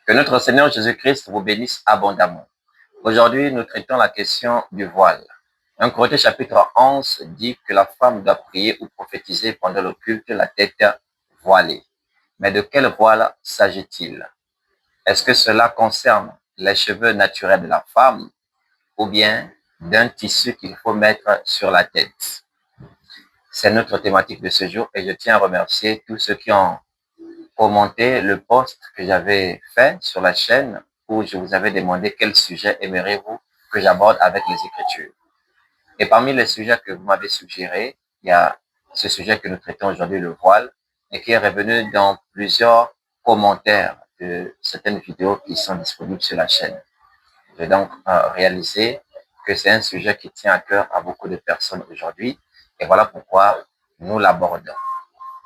Que notre Seigneur Jésus-Christ vous bénisse abondamment. Aujourd'hui, nous traitons la question du voile. 1 Corinthiens chapitre 11 dit que la femme doit prier ou prophétiser pendant le culte la tête voilée. Mais de quel voile s'agit-il? Est-ce que cela concerne les cheveux naturels de la femme ou bien d'un tissu qu'il faut mettre sur la tête? C'est notre thématique de ce jour et je tiens à remercier tous ceux qui ont commenté le post que j'avais fait sur la chaîne où je vous avais demandé quel sujet aimeriez-vous que j'aborde avec les Écritures. Et parmi les sujets que vous m'avez suggérés, il y a ce sujet que nous traitons aujourd'hui, le voile, et qui est revenu dans plusieurs commentaires de certaines vidéos qui sont disponibles sur la chaîne. J'ai donc réalisé que c'est un sujet qui tient à cœur à beaucoup de personnes aujourd'hui, et voilà pourquoi nous l'abordons.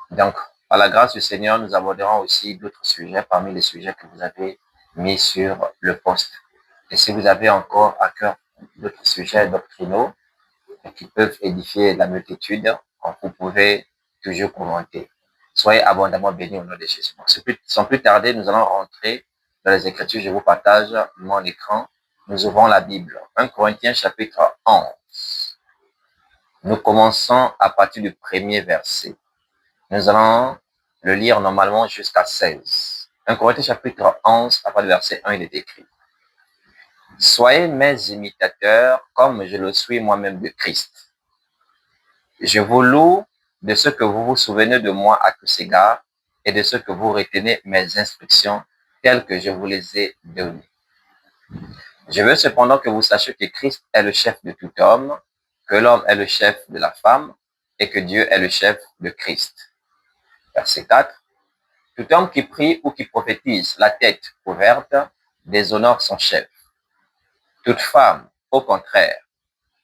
Donc, par la grâce du Seigneur, nous aborderons aussi d'autres sujets parmi les sujets que vous avez mis sur le post. Et si vous avez encore à cœur d'autres sujets doctrinaux qui peuvent édifier la multitude, vous pouvez toujours commenter. Soyez abondamment bénis au nom de Jésus. Sans plus tarder, nous allons rentrer dans les Écritures. Je vous partage mon écran. Nous ouvrons la Bible. 1 Corinthiens chapitre 11. Nous commençons à partir du premier verset. Nous allons le lire normalement jusqu'à 16. 1 Corinthiens chapitre 11, à partir du verset 1, il est écrit. Soyez mes imitateurs comme je le suis moi-même de Christ. Je vous loue de ce que vous vous souvenez de moi à tous égards et de ce que vous retenez mes instructions telles que je vous les ai données. Je veux cependant que vous sachiez que Christ est le chef de tout homme, que l'homme est le chef de la femme et que Dieu est le chef de Christ. Verset 4. Tout homme qui prie ou qui prophétise la tête couverte déshonore son chef. Toute femme, au contraire,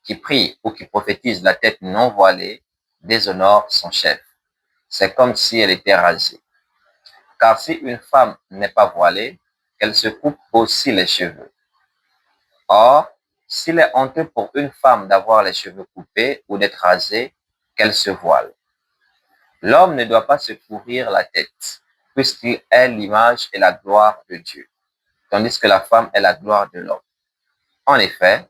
qui prie ou qui prophétise la tête non voilée déshonore son chef. C'est comme si elle était rasée. Car si une femme n'est pas voilée, elle se coupe aussi les cheveux. Or, s'il est honteux pour une femme d'avoir les cheveux coupés ou d'être rasée, qu'elle se voile. L'homme ne doit pas se couvrir la tête, puisqu'il est l'image et la gloire de Dieu, tandis que la femme est la gloire de l'homme. En effet,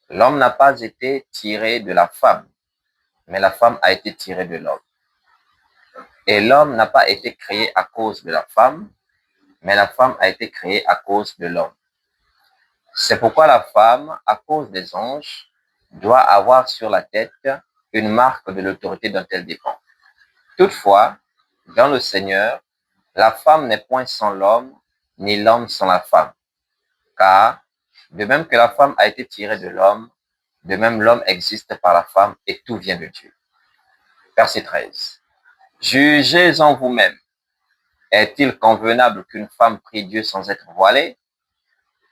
l'homme n'a pas été tiré de la femme, mais la femme a été tirée de l'homme. Et l'homme n'a pas été créé à cause de la femme, mais la femme a été créée à cause de l'homme. C'est pourquoi la femme, à cause des anges, doit avoir sur la tête une marque de l'autorité dont elle dépend. Toutefois, dans le Seigneur, la femme n'est point sans l'homme, ni l'homme sans la femme. Car, de même que la femme a été tirée de l'homme, de même l'homme existe par la femme et tout vient de Dieu. Verset 13. Jugez en vous-même. Est-il convenable qu'une femme prie Dieu sans être voilée?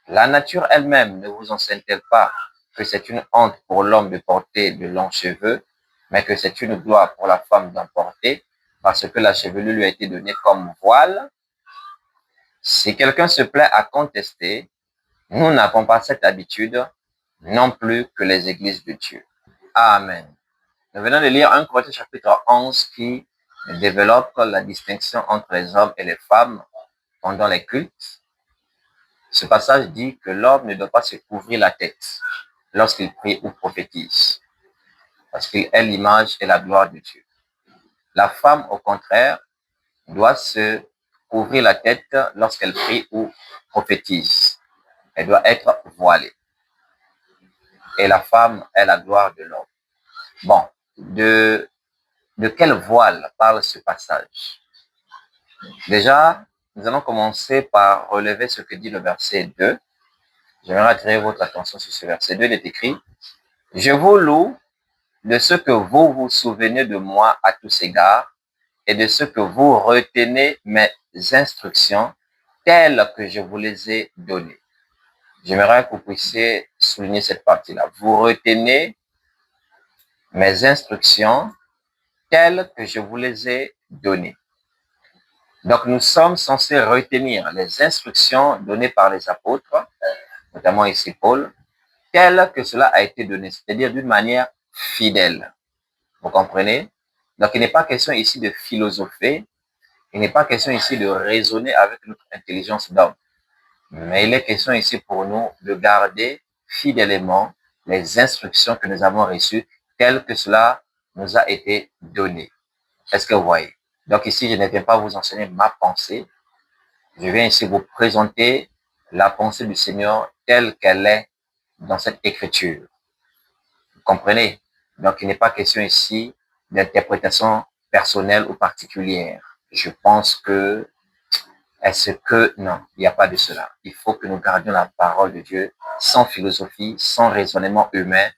La nature elle-même ne vous enseigne-t-elle pas que c'est une honte pour l'homme de porter de longs cheveux, mais que c'est une gloire pour la femme d'en porter, parce que la chevelure lui a été donnée comme voile? Si quelqu'un se plaît à contester, nous n'avons pas cette habitude, non plus que les églises de Dieu. Amen. Nous venons de lire 1 Corinthiens chapitre 11 qui développe la distinction entre les hommes et les femmes pendant les cultes. Ce passage dit que l'homme ne doit pas se couvrir la tête lorsqu'il prie ou prophétise, parce qu'il est l'image et la gloire de Dieu. La femme, au contraire, doit se couvrir la tête lorsqu'elle prie ou prophétise. Elle doit être voilée. Et la femme est la gloire de l'homme. Bon, de quel voile parle ce passage? Déjà, nous allons commencer par relever ce que dit le verset 2. J'aimerais attirer votre attention sur ce verset 2. Il est écrit « Je vous loue de ce que vous vous souvenez de moi à tous égards et de ce que vous retenez mes instructions telles que je vous les ai données. » J'aimerais que vous puissiez souligner cette partie-là. Vous retenez mes instructions telles que je vous les ai données. Donc, nous sommes censés retenir les instructions données par les apôtres, notamment ici Paul, telles que cela a été donné, c'est-à-dire d'une manière fidèle. Vous comprenez? Donc, il n'est pas question ici de philosopher, il n'est pas question ici de raisonner avec notre intelligence d'homme, Mais il est question ici pour nous de garder fidèlement les instructions que nous avons reçues telles que cela nous a été donné. Est-ce que vous voyez? Donc ici, je ne viens pas vous enseigner ma pensée. Je viens ici vous présenter la pensée du Seigneur telle qu'elle est dans cette écriture. Vous comprenez? Donc il n'est pas question ici d'interprétation personnelle ou particulière. Je pense que, est-ce que, non, il n'y a pas de cela. Il faut que nous gardions la parole de Dieu sans philosophie, sans raisonnement humain,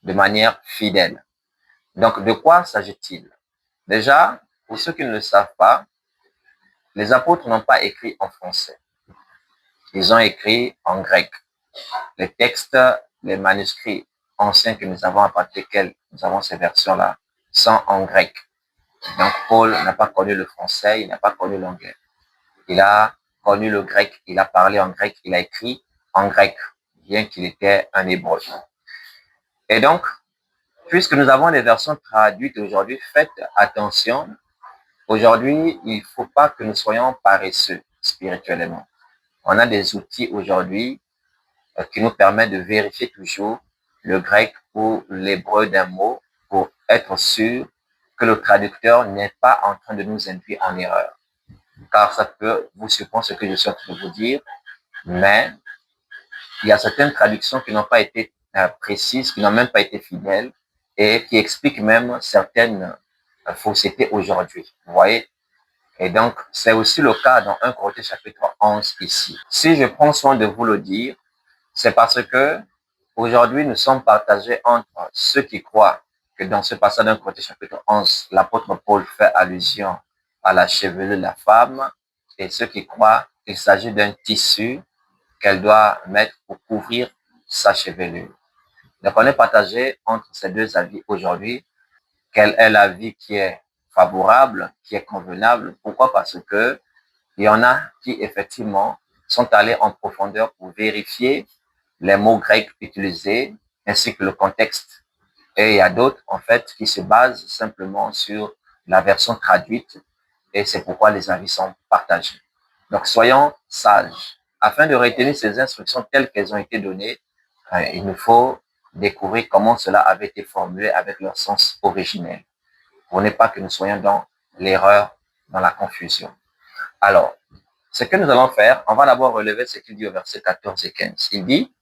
de manière fidèle. Donc, de quoi s'agit-il? Déjà, pour ceux qui ne le savent pas, les apôtres n'ont pas écrit en français. Ils ont écrit en grec. Les textes, les manuscrits anciens que nous avons, à partir desquels nous avons ces versions-là, sont en grec. Donc, Paul n'a pas connu le français, il n'a pas connu l'anglais. Il a connu le grec, il a parlé en grec, il a écrit en grec, bien qu'il était un hébreu. Et donc, puisque nous avons des versions traduites aujourd'hui, faites attention. Aujourd'hui, il ne faut pas que nous soyons paresseux spirituellement. On a des outils aujourd'hui qui nous permettent de vérifier toujours le grec ou l'hébreu d'un mot pour être sûr que le traducteur n'est pas en train de nous induire en erreur. Car ça peut vous surprendre ce que je suis en train de vous dire, mais il y a certaines traductions qui n'ont pas été précises, qui n'ont même pas été fidèles et qui expliquent même certaines faussetés aujourd'hui. Vous voyez? Et donc, c'est aussi le cas dans 1 Corinthiens chapitre 11 ici. Si je prends soin de vous le dire, c'est parce que aujourd'hui, nous sommes partagés entre ceux qui croient que dans ce passage d'un Corinthiens chapitre 11, l'apôtre Paul fait allusion à la chevelure de la femme et ceux qui croient qu'il s'agit d'un tissu qu'elle doit mettre pour couvrir sa chevelure. Donc, on est partagé entre ces deux avis aujourd'hui. Quel est l'avis qui est favorable, qui est convenable? Pourquoi? Parce que il y en a qui, effectivement, sont allés en profondeur pour vérifier les mots grecs utilisés ainsi que le contexte. Et il y a d'autres, en fait, qui se basent simplement sur la version traduite et c'est pourquoi les avis sont partagés. Donc, soyons sages. Afin de retenir ces instructions telles qu'elles ont été données, il nous faut découvrir comment cela avait été formulé avec leur sens originel pour ne pas que nous soyons dans l'erreur, dans la confusion. Alors, ce que nous allons faire, on va d'abord relever ce qu'il dit au verset 14 et 15. Il dit,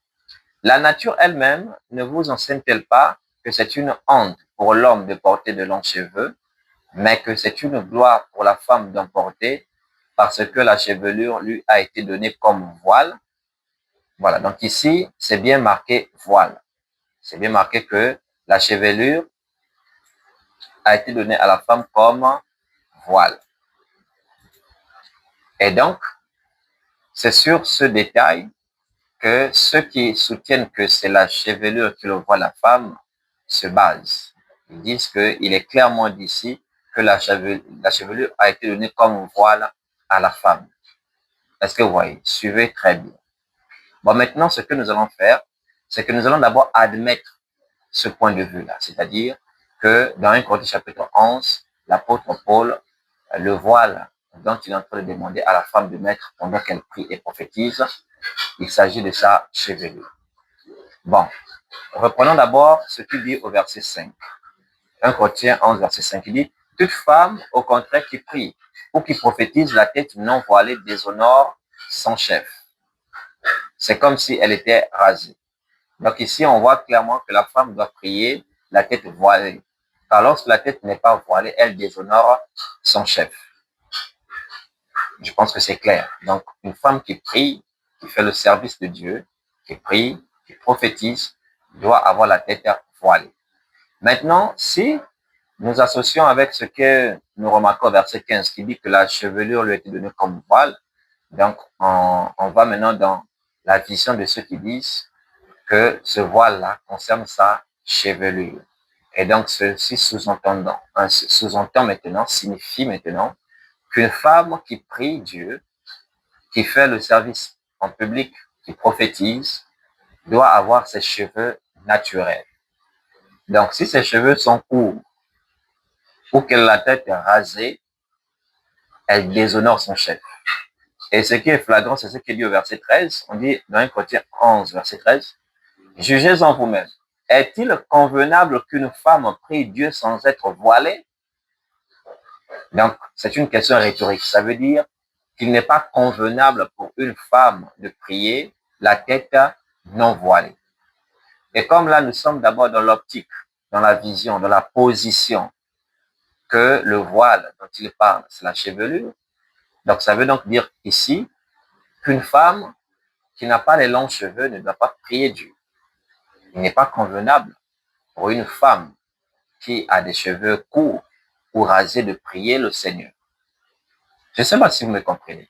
la nature elle-même ne vous enseigne-t-elle pas que c'est une honte pour l'homme de porter de longs cheveux, mais que c'est une gloire pour la femme d'en porter, parce que la chevelure lui a été donnée comme voile. Voilà, donc ici, c'est bien marqué voile. C'est bien marqué que la chevelure a été donnée à la femme comme voile. Et donc, c'est sur ce détail que ceux qui soutiennent que c'est la chevelure qui le voit la femme se basent. Ils disent qu'il est clairement dit ici que la chevelure a été donnée comme voile à la femme. Est-ce que vous voyez? Suivez très bien. Bon, maintenant, ce que nous allons faire, c'est que nous allons d'abord admettre ce point de vue-là. C'est-à-dire que dans 1 Corinthiens chapitre 11, l'apôtre Paul, le voile dont il est en train de demander à la femme de mettre pendant qu'elle prie et prophétise, il s'agit de sa chevelure. Bon, reprenons d'abord ce qu'il dit au verset 5. 1 Corinthiens 11, verset 5, il dit, toute femme, au contraire, qui prie ou qui prophétise la tête non voilée déshonore son chef. C'est comme si elle était rasée. Donc ici, on voit clairement que la femme doit prier la tête voilée. Car lorsque la tête n'est pas voilée, elle déshonore son chef. Je pense que c'est clair. Donc, une femme qui prie, qui fait le service de Dieu, qui prie, qui prophétise, doit avoir la tête voilée. Maintenant, si nous associons avec ce que nous remarquons au verset 15 qui dit que la chevelure lui a été donnée comme voile, donc on va maintenant dans la vision de ceux qui disent que ce voile-là concerne sa chevelure. Et donc, ceci sous-entend maintenant, signifie maintenant qu'une femme qui prie Dieu, qui fait le service en public, qui prophétise, doit avoir ses cheveux naturels. Donc, si ses cheveux sont courts ou qu'elle a la tête rasée, elle déshonore son chef. Et ce qui est flagrant, c'est ce qu'il dit au verset 13. On dit dans 1 Corinthiens 11, verset 13, jugez en vous-même. Est-il convenable qu'une femme prie Dieu sans être voilée? Donc, c'est une question rhétorique. Ça veut dire qu'il n'est pas convenable pour une femme de prier la tête non voilée. Et comme là, nous sommes d'abord dans l'optique, dans la vision, dans la position que le voile dont il parle, c'est la chevelure. Donc, ça veut donc dire ici qu'une femme qui n'a pas les longs cheveux ne doit pas prier Dieu. Il n'est pas convenable pour une femme qui a des cheveux courts ou rasés de prier le Seigneur. Je ne sais pas si vous me comprenez.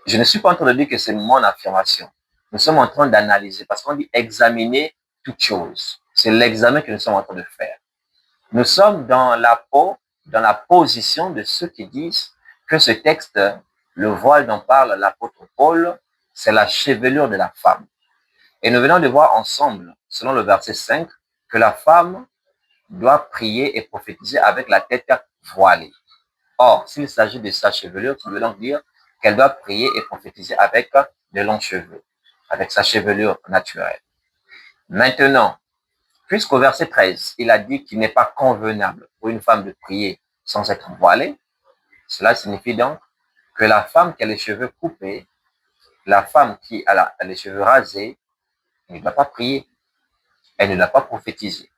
Je ne suis pas en train de dire que c'est mon affirmation. Nous sommes en train d'analyser parce qu'on dit examiner toute chose. C'est l'examen que nous sommes en train de faire. Nous sommes dans la position de ceux qui disent que ce texte, le voile dont parle l'apôtre Paul, c'est la chevelure de la femme. Et nous venons de voir ensemble, selon le verset 5, que la femme doit prier et prophétiser avec la tête voilée. Or, s'il s'agit de sa chevelure, ça veut donc dire qu'elle doit prier et prophétiser avec de longs cheveux, avec sa chevelure naturelle. Maintenant, puisqu'au verset 13, il a dit qu'il n'est pas convenable pour une femme de prier sans être voilée, cela signifie donc que la femme qui a les cheveux coupés, la femme qui a les cheveux rasés, ne doit pas prier, elle ne doit pas prophétiser.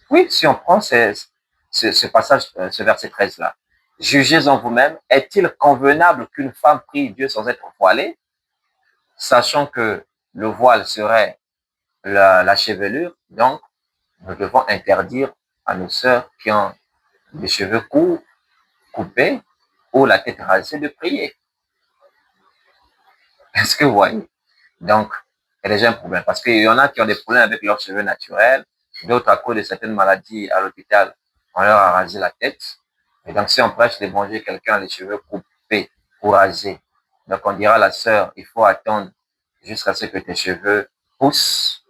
Oui, si on prend ce passage, ce verset 13-là, jugez en vous-même, est-il convenable qu'une femme prie Dieu sans être voilée, sachant que le voile serait la chevelure, donc nous devons interdire à nos sœurs qui ont des cheveux courts, coupés, ou la tête rasée de prier. Est-ce que vous voyez? Donc, il y a déjà un problème, parce qu'il y en a qui ont des problèmes avec leurs cheveux naturels, d'autres à cause de certaines maladies à l'hôpital, on leur a rasé la tête. Et donc, si on prêche l'évangile, quelqu'un a les cheveux coupés ou rasés, donc on dira à la sœur, il faut attendre jusqu'à ce que tes cheveux poussent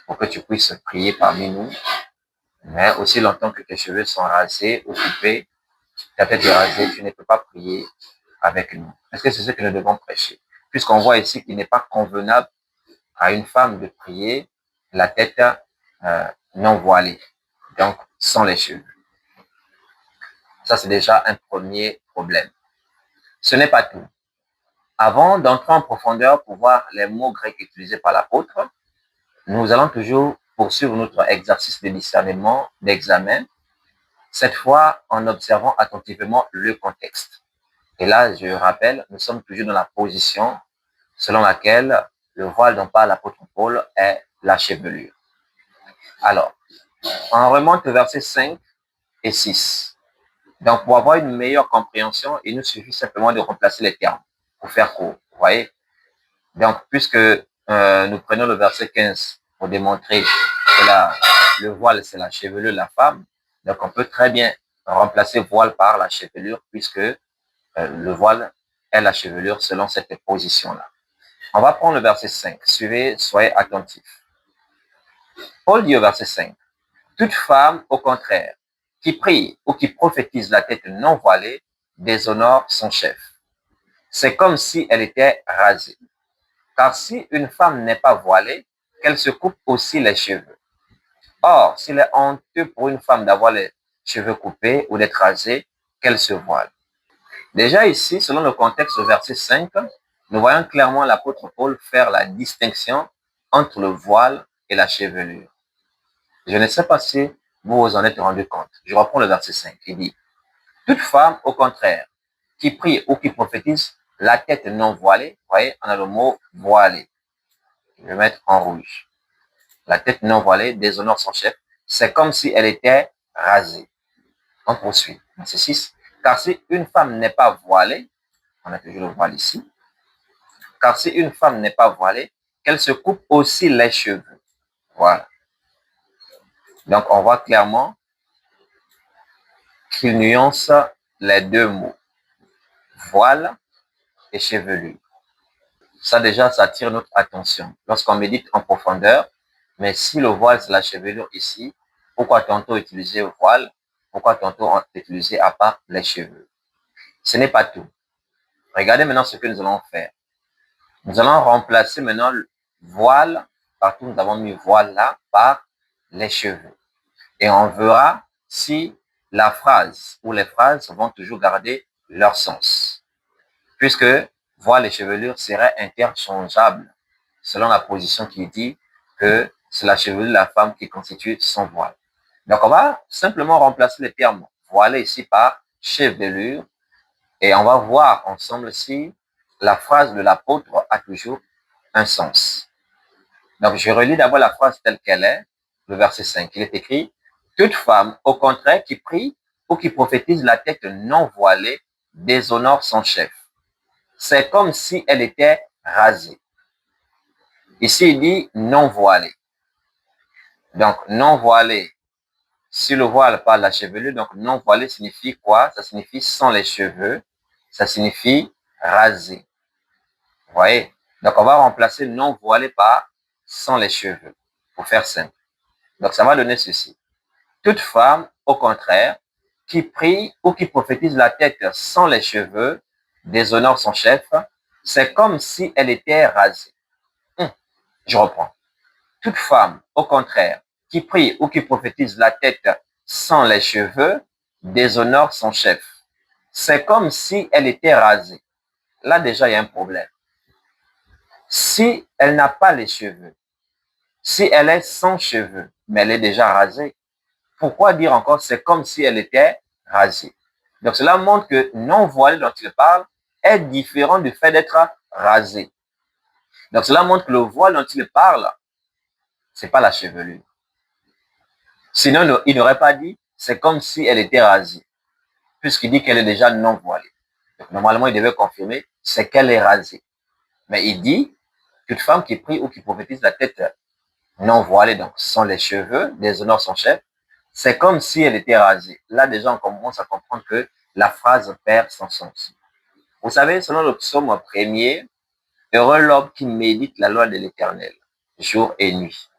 pour que tu puisses prier parmi nous. Mais aussi longtemps que tes cheveux sont rasés ou coupés, ta tête est rasée, tu ne peux pas prier avec nous. Est-ce que c'est ce que nous devons prêcher? Puisqu'on voit ici qu'il n'est pas convenable à une femme de prier la tête non voilée, donc sans les cheveux. Ça, c'est déjà un premier problème. Ce n'est pas tout. Avant d'entrer en profondeur pour voir les mots grecs utilisés par l'apôtre, nous allons toujours poursuivre notre exercice de discernement, d'examen, cette fois en observant attentivement le contexte. Et là, je rappelle, nous sommes toujours dans la position selon laquelle le voile dont parle l'apôtre Paul est la chevelure. Alors, on remonte au verset 5 et 6. Donc, pour avoir une meilleure compréhension, il nous suffit simplement de remplacer les termes pour faire court. Vous voyez? Donc, puisque nous prenons le verset 15 pour démontrer que le voile, c'est la chevelure de la femme, donc on peut très bien remplacer voile par la chevelure, puisque le voile est la chevelure selon cette position-là. On va prendre le verset 5. Suivez, soyez attentifs. Paul dit au verset 5, toute femme, au contraire, qui prie ou qui prophétise la tête non voilée, déshonore son chef. C'est comme si elle était rasée. Car si une femme n'est pas voilée, qu'elle se coupe aussi les cheveux. Or, s'il est honteux pour une femme d'avoir les cheveux coupés ou d'être rasée, qu'elle se voile. Déjà ici, selon le contexte du verset 5, nous voyons clairement l'apôtre Paul faire la distinction entre le voile et la chevelure. Je ne sais pas si vous vous en êtes rendu compte. Je reprends le verset 5. Il dit, toute femme, au contraire, qui prie ou qui prophétise la tête non voilée, vous voyez, on a le mot voilée. Je vais mettre en rouge. La tête non voilée déshonore son chef. C'est comme si elle était rasée. On poursuit. Verset 6. Car si une femme n'est pas voilée, on a toujours le voile ici, car si une femme n'est pas voilée, qu'elle se coupe aussi les cheveux. Voilà. Donc, on voit clairement qu'il nuance les deux mots, voile et chevelure. Ça, déjà, ça attire notre attention. Lorsqu'on médite en profondeur, mais si le voile, c'est la chevelure ici, pourquoi tantôt utiliser le voile? Pourquoi tantôt utiliser à part les cheveux? Ce n'est pas tout. Regardez maintenant ce que nous allons faire. Nous allons remplacer maintenant le voile, partout nous avons mis voile là, par les cheveux. Et on verra si la phrase ou les phrases vont toujours garder leur sens. Puisque voile et chevelure seraient interchangeables selon la position qui dit que c'est la chevelure de la femme qui constitue son voile. Donc, on va simplement remplacer les termes voilé ici par chevelure et on va voir ensemble si la phrase de l'apôtre a toujours un sens. Donc, je relis d'abord la phrase telle qu'elle est, le verset 5. Il est écrit, toute femme, au contraire, qui prie ou qui prophétise la tête non voilée, déshonore son chef. C'est comme si elle était rasée. Ici, il dit non voilée. Donc, non voilée, si le voile parle de la chevelure, donc non voilée signifie quoi? Ça signifie sans les cheveux, ça signifie rasé. Vous voyez? Donc, on va remplacer non voilé par sans les cheveux, pour faire simple. Donc, ça va donner ceci. Toute femme, au contraire, qui prie ou qui prophétise la tête sans les cheveux, déshonore son chef, c'est comme si elle était rasée. Je reprends. Toute femme, au contraire, qui prie ou qui prophétise la tête sans les cheveux, déshonore son chef. C'est comme si elle était rasée. Là, déjà, il y a un problème. Si elle n'a pas les cheveux, si elle est sans cheveux, mais elle est déjà rasée, pourquoi dire encore c'est comme si elle était rasée? Donc, cela montre que non voilé dont il parle est différent du fait d'être rasé. Donc, cela montre que le voile dont il parle, c'est pas la chevelure. Sinon, il n'aurait pas dit c'est comme si elle était rasée, puisqu'il dit qu'elle est déjà non voilée. Donc, normalement, il devait confirmer c'est qu'elle est rasée. Mais il dit toute femme qui prie ou qui prophétise la tête non voilée, donc sans les cheveux, déshonore son chef, c'est comme si elle était rasée. Là, déjà, on commence à comprendre que la phrase perd son sens. Vous savez, selon le psaume 1er, heureux l'homme qui médite la loi de l'Éternel, jour et nuit.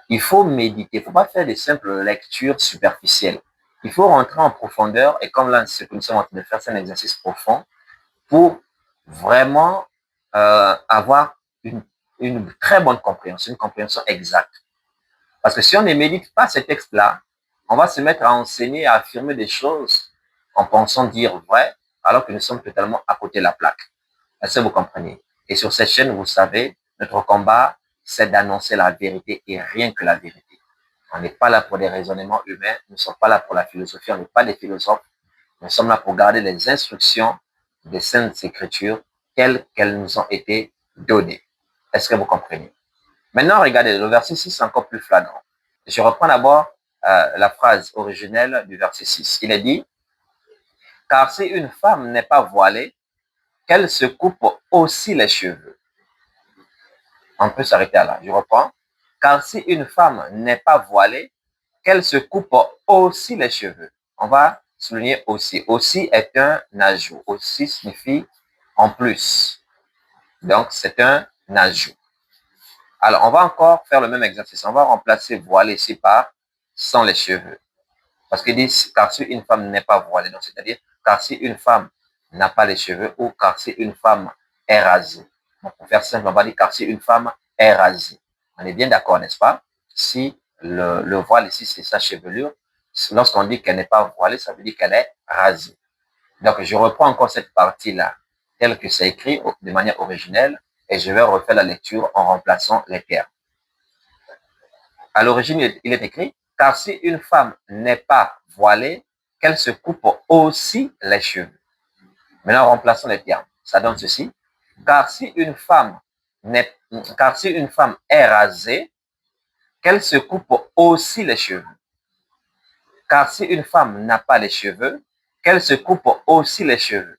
Il faut méditer, il ne faut pas faire des simples lectures superficielles. Il faut rentrer en profondeur et comme là, ce que nous sommes en train de faire, c'est un exercice profond pour vraiment avoir une très bonne compréhension, une compréhension exacte. Parce que si on ne médite pas ces textes-là, on va se mettre à enseigner, à affirmer des choses en pensant dire vrai, alors que nous sommes totalement à côté de la plaque. Est-ce que vous comprenez? Et sur cette chaîne, vous savez, notre combat, c'est d'annoncer la vérité et rien que la vérité. On n'est pas là pour des raisonnements humains, nous ne sommes pas là pour la philosophie, on n'est pas des philosophes. Nous sommes là pour garder les instructions des Saintes Écritures telles qu'elles nous ont été données. Est-ce que vous comprenez? Maintenant, regardez, le verset 6 est encore plus flagrant. Je reprends d'abord la phrase originelle du verset 6. Il est dit, car si une femme n'est pas voilée, qu'elle se coupe aussi les cheveux. On peut s'arrêter là. Je reprends. Car si une femme n'est pas voilée, qu'elle se coupe aussi les cheveux. On va souligner aussi. Aussi est un ajout. Aussi signifie en plus. Donc, c'est un ajout. Alors, on va encore faire le même exercice. On va remplacer voilé ici par sans les cheveux. Parce qu'il dit, car si une femme n'est pas voilée, donc c'est-à-dire, car si une femme n'a pas les cheveux ou car si une femme est rasée. Donc, pour faire simple, on va dire car si une femme est rasée. On est bien d'accord, n'est-ce pas? Si le voile ici, c'est sa chevelure, lorsqu'on dit qu'elle n'est pas voilée, ça veut dire qu'elle est rasée. Donc, je reprends encore cette partie-là, telle que c'est écrit de manière originelle, et je vais refaire la lecture en remplaçant les termes. À l'origine, il est écrit, car si une femme n'est pas voilée, qu'elle se coupe aussi les cheveux. Maintenant, remplaçons les termes. Ça donne ceci. Car si une femme est rasée, qu'elle se coupe aussi les cheveux. Car si une femme n'a pas les cheveux, qu'elle se coupe aussi les cheveux.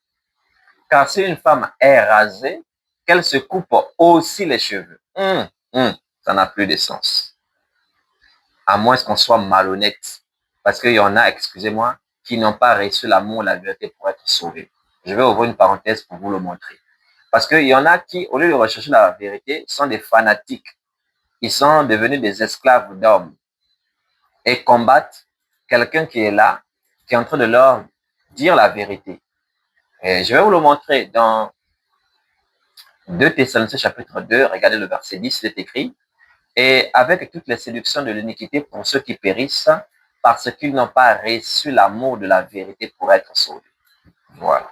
Car si une femme est rasée, qu'elle se coupe aussi les cheveux. Ça n'a plus de sens. À moins qu'on soit malhonnête. Parce qu'il y en a, excusez-moi, qui n'ont pas reçu l'amour, la vérité pour être sauvés. Je vais ouvrir une parenthèse pour vous le montrer. Parce qu'il y en a qui, au lieu de rechercher la vérité, sont des fanatiques. Ils sont devenus des esclaves d'hommes et combattent quelqu'un qui est là, qui est en train de leur dire la vérité. Et je vais vous le montrer dans 2 Thessaloniciens chapitre 2, regardez le verset 10, il est écrit, et avec toutes les séductions de l'iniquité pour ceux qui périssent, parce qu'ils n'ont pas reçu l'amour de la vérité pour être sauvés. Voilà.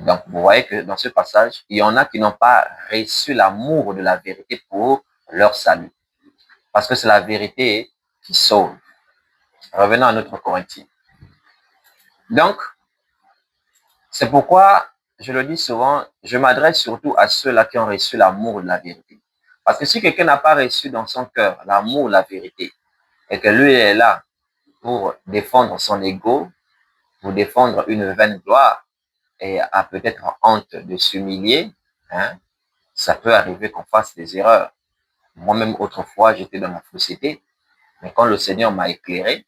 Donc, vous voyez que dans ce passage, il y en a qui n'ont pas reçu l'amour de la vérité pour leur salut. Parce que c'est la vérité qui sauve. Revenons à notre Corinthien. Donc, c'est pourquoi, je le dis souvent, je m'adresse surtout à ceux-là qui ont reçu l'amour de la vérité. Parce que si quelqu'un n'a pas reçu dans son cœur l'amour de la vérité, et que lui est là pour défendre son ego, pour défendre une vaine gloire, et a peut-être honte de s'humilier, hein, ça peut arriver qu'on fasse des erreurs. Moi-même, autrefois, j'étais dans la fausseté, mais quand le Seigneur m'a éclairé,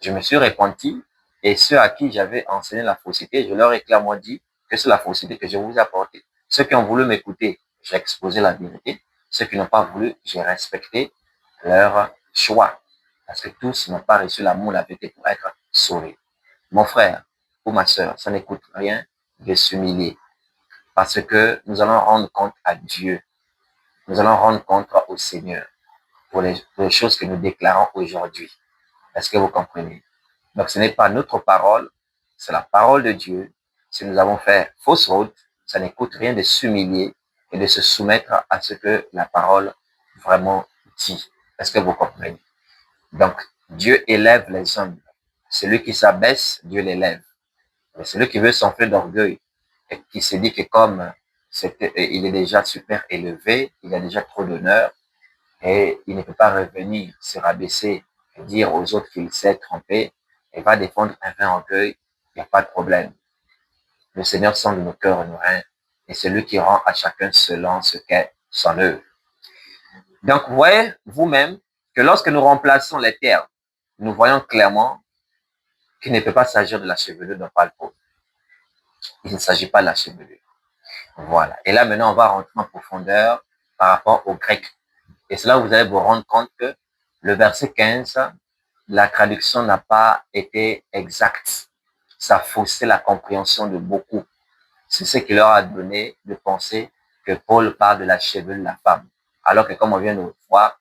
je me suis repenti, et ceux à qui j'avais enseigné la fausseté, je leur ai clairement dit que c'est la fausseté que je vous ai apportée. Ceux qui ont voulu m'écouter, j'ai exposé la vérité. Ceux qui n'ont pas voulu, j'ai respecté leur choix. Parce que tous n'ont pas reçu l'amour, la vérité pour être sauvés. Mon frère ou ma sœur, ça n'écoute rien de s'humilier. Parce que nous allons rendre compte à Dieu. Nous allons rendre compte au Seigneur pour les choses que nous déclarons aujourd'hui. Est-ce que vous comprenez? Donc, ce n'est pas notre parole, c'est la parole de Dieu. Si nous avons fait fausse route, ça n'écoute rien de s'humilier et de se soumettre à ce que la parole vraiment dit. Est-ce que vous comprenez? Donc, Dieu élève les hommes. Celui qui s'abaisse, Dieu l'élève. Mais celui qui veut s'enfler d'orgueil et qui se dit que comme il est déjà super élevé, il a déjà trop d'honneur et il ne peut pas revenir, se rabaisser et dire aux autres qu'il s'est trompé et va défendre un vain orgueil, il n'y a pas de problème. Le Seigneur sonde nos cœurs et nos reins et c'est lui qui rend à chacun selon ce qu'est son œuvre. Donc, vous voyez vous-même que lorsque nous remplaçons les termes, nous voyons clairement qu'il ne peut pas s'agir de la chevelure dont parle Paul. Il ne s'agit pas de la chevelure. Voilà. Et là, maintenant, on va rentrer en profondeur par rapport au grec. Et c'est là où vous allez vous rendre compte que le verset 15, la traduction n'a pas été exacte. Ça a faussé la compréhension de beaucoup. C'est ce qui leur a donné de penser que Paul parle de la chevelure de la femme. Alors que comme on vient de le voir,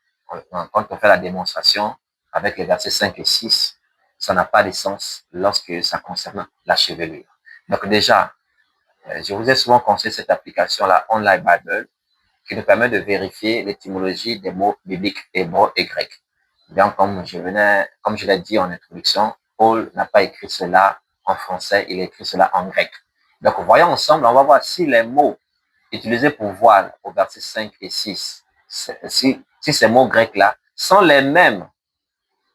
quand on fait la démonstration avec les versets 5 et 6, ça n'a pas de sens lorsque ça concerne la chevelure. Donc déjà, je vous ai souvent conseillé cette application-là, Online Bible, qui nous permet de vérifier l'étymologie des mots bibliques hébreux et grecs. Donc, comme je l'ai dit en introduction, Paul n'a pas écrit cela en français, il a écrit cela en grec. Donc, voyons ensemble, on va voir si les mots utilisés pour voile au verset 5 et 6, si ces mots grecs-là sont les mêmes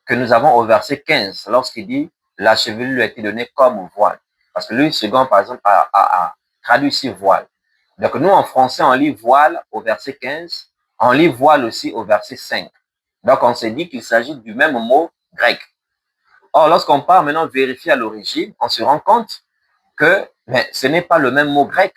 que nous avons au verset 15, lorsqu'il dit la chevelure lui a été donnée comme voile. Parce que lui, second, par exemple, a traduit ici voile. Donc, nous, en français, on lit voile au verset 15, on lit voile aussi au verset 5. Donc, on s'est dit qu'il s'agit du même mot grec. Or, lorsqu'on part maintenant vérifier à l'origine, on se rend compte que ce n'est pas le même mot grec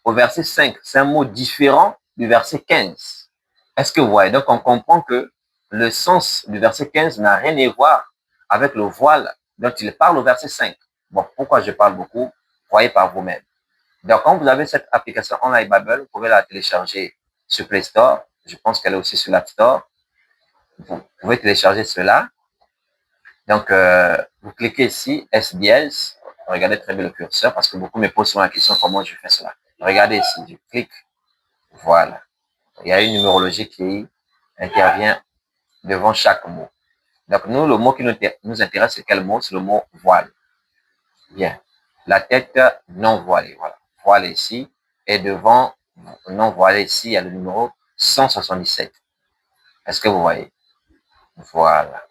au verset 5. C'est un mot différent du verset 15. Est-ce que vous voyez? Donc, on comprend que le sens du verset 15 n'a rien à voir avec le voile dont il parle au verset 5. Bon, pourquoi je parle beaucoup? Voyez par vous-même. Donc, quand vous avez cette application Online Bible, vous pouvez la télécharger sur Play Store. Je pense qu'elle est aussi sur l'App Store. Vous pouvez télécharger cela. Donc, vous cliquez ici, SBS. Regardez très bien le curseur parce que beaucoup me posent souvent la question comment je fais cela. Regardez ici, je clique. Voilà. Il y a une numérologie qui intervient devant chaque mot. Donc, nous, le mot qui nous intéresse, c'est quel mot? C'est le mot voile. Bien. La tête non voilée. Voilà. Voile ici. Et devant non voilé ici, il y a le numéro 177. Est-ce que vous voyez? Voilà.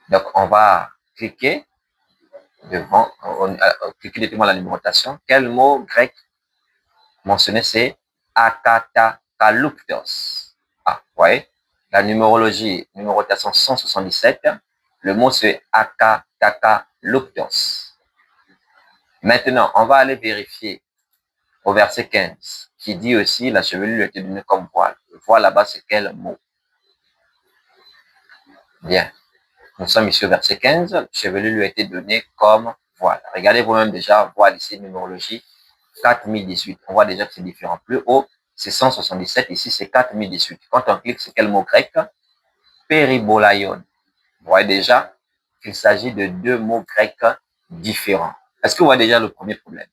Donc, on va cliquer devant, cliquer directement la numérotation. Quel mot grec mentionné? C'est akatakaloutos. Ah, vous voyez? La numérotation 177. Le mot c'est akatakaloutos. Maintenant, on va aller vérifier au verset 15, qui dit aussi la chevelure lui a été donnée comme voile. Le voile là-bas, c'est quel mot? Bien. Nous sommes ici au verset 15, chevelure lui a été donnée comme voile. Regardez vous-même déjà, voile ici, numérologie 4018. On voit déjà que c'est différent. Plus haut, c'est 177. Ici, c'est 4018. Quand on clique, c'est quel mot grec? Péribolaion. Vous voyez déjà qu'il s'agit de deux mots grecs différents. Est-ce que vous voyez déjà le premier problème?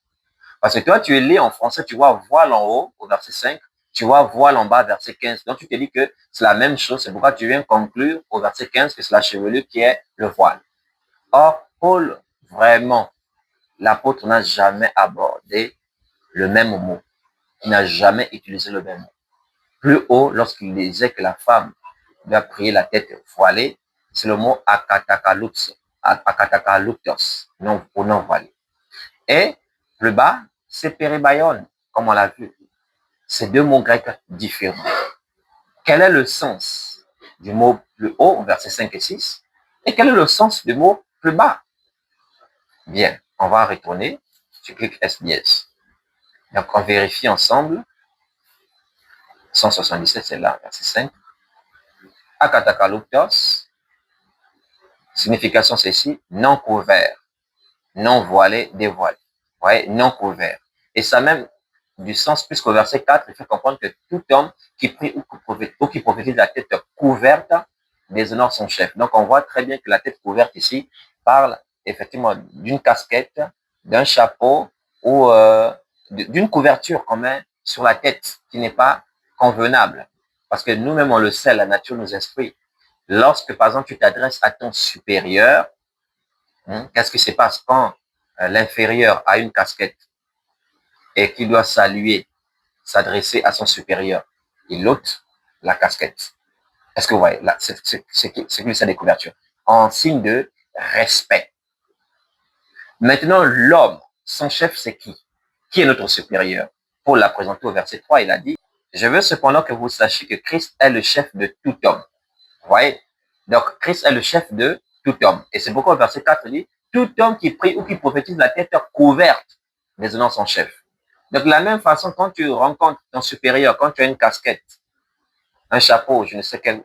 Parce que toi, tu es lié en français, tu vois voile en haut au verset 5, tu vois voile en bas verset 15. Donc, tu te dis que c'est la même chose. C'est pourquoi tu viens conclure au verset 15 que c'est la chevelure qui est le voile. Or, Paul, vraiment, l'apôtre n'a jamais abordé le même mot. Il n'a jamais utilisé le même mot. Plus haut, lorsqu'il disait que la femme doit prier la tête voilée, c'est le mot akatakalutos, non, ou non voilé. Et plus bas, c'est péribaïon, comme on l'a vu. C'est deux mots grecs différents. Quel est le sens du mot plus haut, verset 5 et 6, et quel est le sens du mot plus bas? Bien, on va retourner. Je clique SBS. Donc, on vérifie ensemble. 177, c'est là, verset 5. Akatakalutos, signification c'est ici, non couvert, non voilé, dévoilé. Vous voyez, non couvert. Et ça même du sens, puisqu'au verset 4, il fait comprendre que tout homme qui prie ou qui prophétise la tête couverte déshonore son chef. Donc, on voit très bien que la tête couverte ici parle effectivement d'une casquette, d'un chapeau ou d'une couverture quand même sur la tête qui n'est pas convenable. Parce que nous-mêmes, on le sait, la nature nous instruit. Lorsque, par exemple, tu t'adresses à ton supérieur, qu'est-ce qui se passe quand l'inférieur a une casquette et qu'il doit saluer, s'adresser à son supérieur? Il ôte la casquette. Est-ce que vous voyez, là, c'est que ça des couvertures. En signe de respect. Maintenant, l'homme, son chef, c'est qui? Qui est notre supérieur? Paul l'a présenté au verset 3, il a dit, je veux cependant que vous sachiez que Christ est le chef de tout homme. Vous voyez? Donc, Christ est le chef de tout homme. Et c'est pourquoi au verset 4 dit, tout homme qui prie ou qui prophétise la tête couverte, désignant son chef. Donc, de la même façon, quand tu rencontres ton supérieur, quand tu as une casquette, un chapeau, je ne sais quelle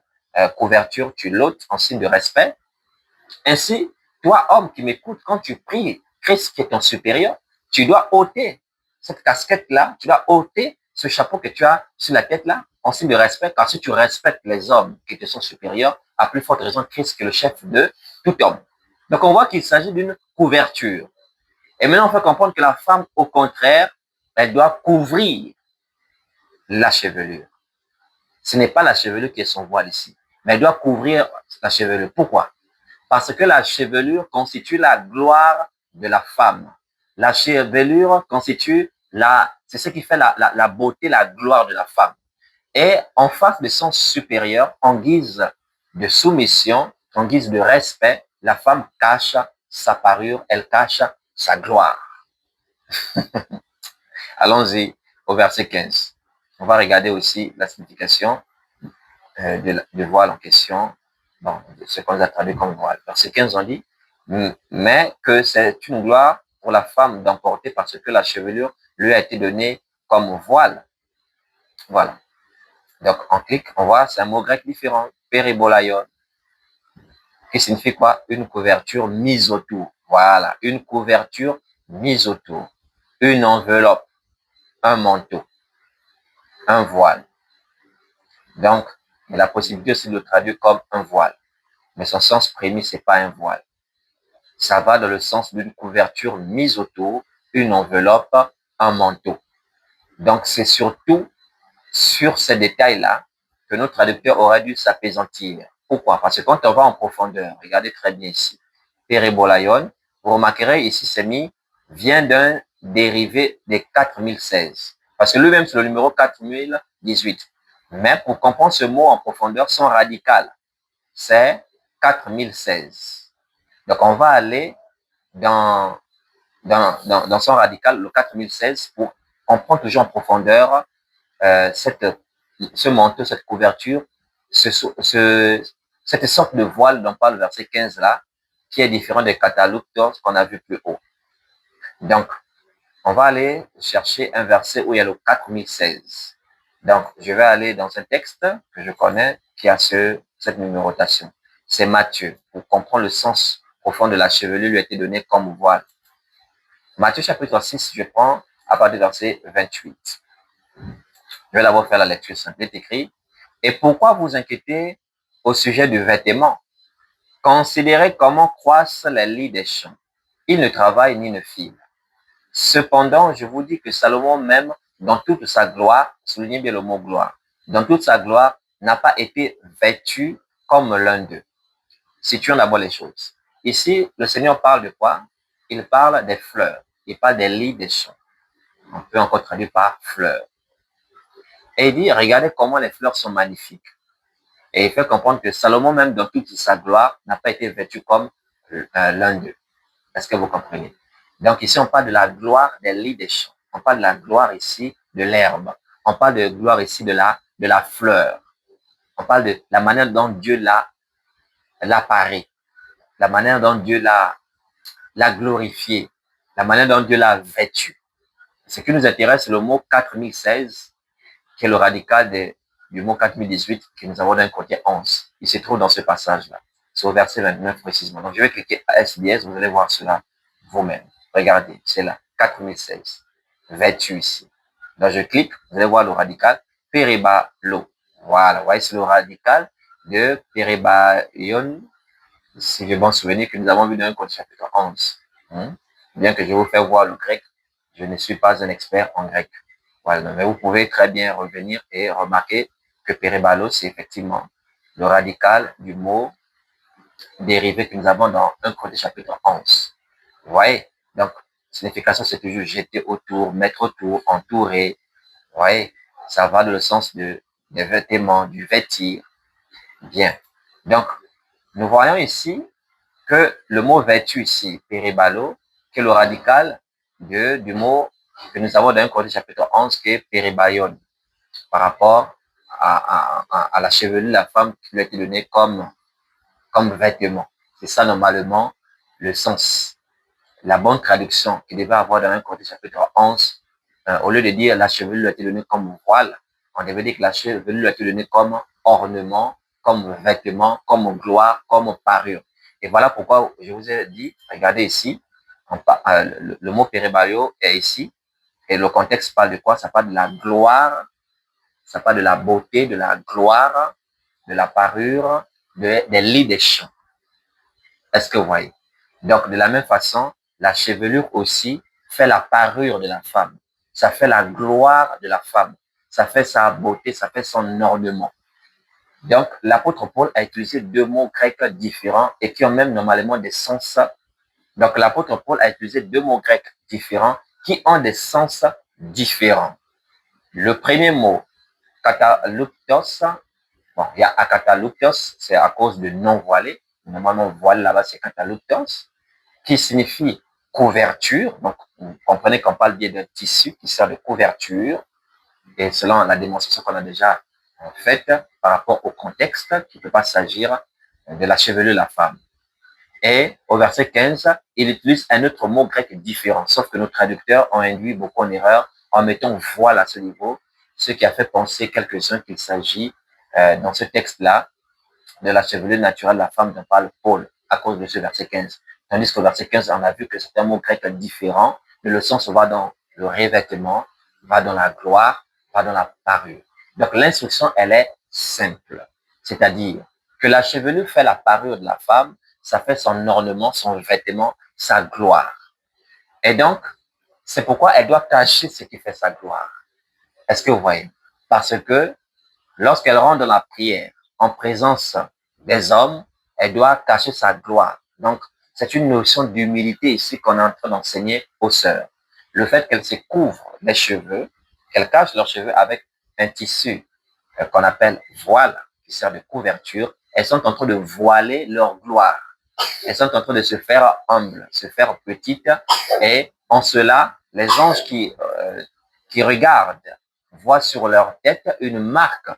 couverture, tu l'ôtes en signe de respect. Ainsi, toi, homme qui m'écoute, quand tu pries Christ qui est ton supérieur, tu dois ôter cette casquette-là, tu dois ôter ce chapeau que tu as sur la tête-là, en signe de respect, car si tu respectes les hommes qui te sont supérieurs, à plus forte raison, Christ qui est le chef de tout homme. Donc, on voit qu'il s'agit d'une couverture. Et maintenant, on fait comprendre que la femme, au contraire, elle doit couvrir la chevelure. Ce n'est pas la chevelure qui est son voile ici, mais elle doit couvrir la chevelure. Pourquoi? Parce que la chevelure constitue la gloire de la femme. La chevelure constitue c'est ce qui fait la beauté, la gloire de la femme. Et en face de son supérieur, en guise de soumission, en guise de respect, la femme cache sa parure, elle cache sa gloire. Allons-y au verset 15. On va regarder aussi la signification de voile en question. Bon, ce qu'on a traduit comme voile. Verset 15, on dit, mais que c'est une gloire pour la femme d'emporter parce que la chevelure lui a été donnée comme voile. Voilà. Donc, on clique, on voit, c'est un mot grec différent, péribolaion, qui signifie quoi? Une couverture mise autour. Voilà, une couverture mise autour. Une enveloppe, un manteau, un voile. Donc, il y a la possibilité aussi de le traduire comme un voile. Mais son sens premier, c'est pas un voile. Ça va dans le sens d'une couverture mise autour, une enveloppe, un manteau. Donc, c'est surtout sur ces détails-là que notre traducteur aurait dû s'apaisantir. Pourquoi? Parce que quand on va en profondeur, regardez très bien ici, péribolaion, vous remarquerez ici, c'est mis, vient d'un dérivé des 4016. Parce que lui-même, c'est le numéro 4018. Mais pour comprendre ce mot en profondeur, son radical, c'est 4016. Donc, on va aller dans son radical, le 4016, pour comprendre toujours en profondeur ce manteau, cette couverture, cette sorte de voile dont parle le verset 15 là, qui est différent des catalogues qu'on a vu plus haut. Donc, on va aller chercher un verset où il y a le 4016. Donc, je vais aller dans un texte que je connais qui a cette numérotation. C'est Matthieu. Pour comprendre le sens profond de la chevelure lui a été donné comme voile. Matthieu chapitre 6, je prends à partir du verset 28. Je vais d'abord faire la lecture simple. Il est écrit, et pourquoi vous inquiétez au sujet du vêtement? Considérez comment croissent les lits des champs. Ils ne travaillent ni ne filent. Cependant, je vous dis que Salomon même, dans toute sa gloire, soulignez bien le mot gloire, dans toute sa gloire, n'a pas été vêtu comme l'un d'eux. Situons d'abord les choses. Ici, le Seigneur parle de quoi? Il parle des fleurs. Il parle des lits des champs. On peut encore traduire par fleurs. Et il dit, regardez comment les fleurs sont magnifiques. Et il fait comprendre que Salomon, même dans toute sa gloire, n'a pas été vêtu comme l'un d'eux. Est-ce que vous comprenez? Donc ici, on parle de la gloire des lits des champs. On parle de la gloire ici de l'herbe. On parle de gloire ici de la fleur. On parle de la manière dont Dieu l'apparaît, la manière dont Dieu l'a glorifié, la manière dont Dieu l'a vêtu. Ce qui nous intéresse, c'est le mot 4016, qui est le radical du mot 4018 que nous avons dans Corinthiens 11. Il se trouve dans ce passage-là. C'est au verset 29 précisément. Donc, je vais cliquer à SBS, vous allez voir cela vous-même. Regardez, c'est là, 4016. Vêtu ici. Donc, je clique, vous allez voir le radical, Peribalo. Voilà, vous voyez, c'est le radical de Peribayon, si j'ai bon souvenir, que nous avons vu dans Corinthiens chapitre 11. Bien que je vous fasse voir le grec, je ne suis pas un expert en grec. Voilà, mais vous pouvez très bien revenir et remarquer que Peribalo, c'est effectivement le radical du mot dérivé que nous avons dans 1 Corinthiens chapitre 11. Vous voyez? Donc, signification, c'est toujours jeter autour, mettre autour, entourer. Vous voyez? Ça va dans le sens des vêtements, du vêtir. Bien. Donc, nous voyons ici que le mot vêtu ici, peribalo, qui est le radical du mot que nous avons dans 1 Corinthiens chapitre 11, qui est peribayon, par rapport à la chevelure de la femme qui lui a été donnée comme vêtement. C'est ça normalement le sens. La bonne traduction qu'il devait avoir dans 1 Corinthiens chapitre 11, au lieu de dire la chevelure lui a été donnée comme voile, on devait dire que la chevelure lui a été donnée comme ornement, comme vêtement, comme gloire, comme parure. Et voilà pourquoi je vous ai dit, regardez ici, le mot peribaio est ici, et le contexte parle de quoi? Ça parle de la gloire, ça parle de la beauté, de la gloire, de la parure, des lits des champs. Est-ce que vous voyez? Donc, de la même façon, la chevelure aussi fait la parure de la femme. Ça fait la gloire de la femme. Ça fait sa beauté, ça fait son ornement. Donc, l'apôtre Paul a utilisé deux mots grecs différents et qui ont même normalement des sens. Donc, l'apôtre Paul a utilisé deux mots grecs différents qui ont des sens différents. Le premier mot, kataluptos, bon, il y a akataluptos, c'est à cause de non-voilé. Normalement, voile là-bas, c'est kataluptos, qui signifie couverture. Donc, vous comprenez qu'on parle bien d'un tissu qui sert de couverture. Et selon la démonstration qu'on a déjà faite par rapport au contexte, qui ne peut pas s'agir de la chevelure de la femme. Et au verset 15, il utilise un autre mot grec différent, sauf que nos traducteurs ont induit beaucoup en erreur en mettant voile à ce niveau, ce qui a fait penser quelques-uns qu'il s'agit dans ce texte-là de la chevelure naturelle de la femme dont parle Paul à cause de ce verset 15. Tandis qu'au verset 15, on a vu que c'est un mot grec différent, mais le sens va dans le revêtement, va dans la gloire, va dans la parure. Donc l'instruction, elle est simple. C'est-à-dire que la chevelure fait la parure de la femme, ça fait son ornement, son vêtement, sa gloire. Et donc, c'est pourquoi elle doit cacher ce qui fait sa gloire. Est-ce que vous voyez? Parce que lorsqu'elle rentre dans la prière, en présence des hommes, elle doit cacher sa gloire. Donc, c'est une notion d'humilité ici qu'on est en train d'enseigner aux sœurs. Le fait qu'elles se couvrent les cheveux, qu'elles cachent leurs cheveux avec un tissu qu'on appelle voile, qui sert de couverture, elles sont en train de voiler leur gloire. Elles sont en train de se faire humbles, se faire petites, et en cela, les anges qui regardent voient sur leur tête une marque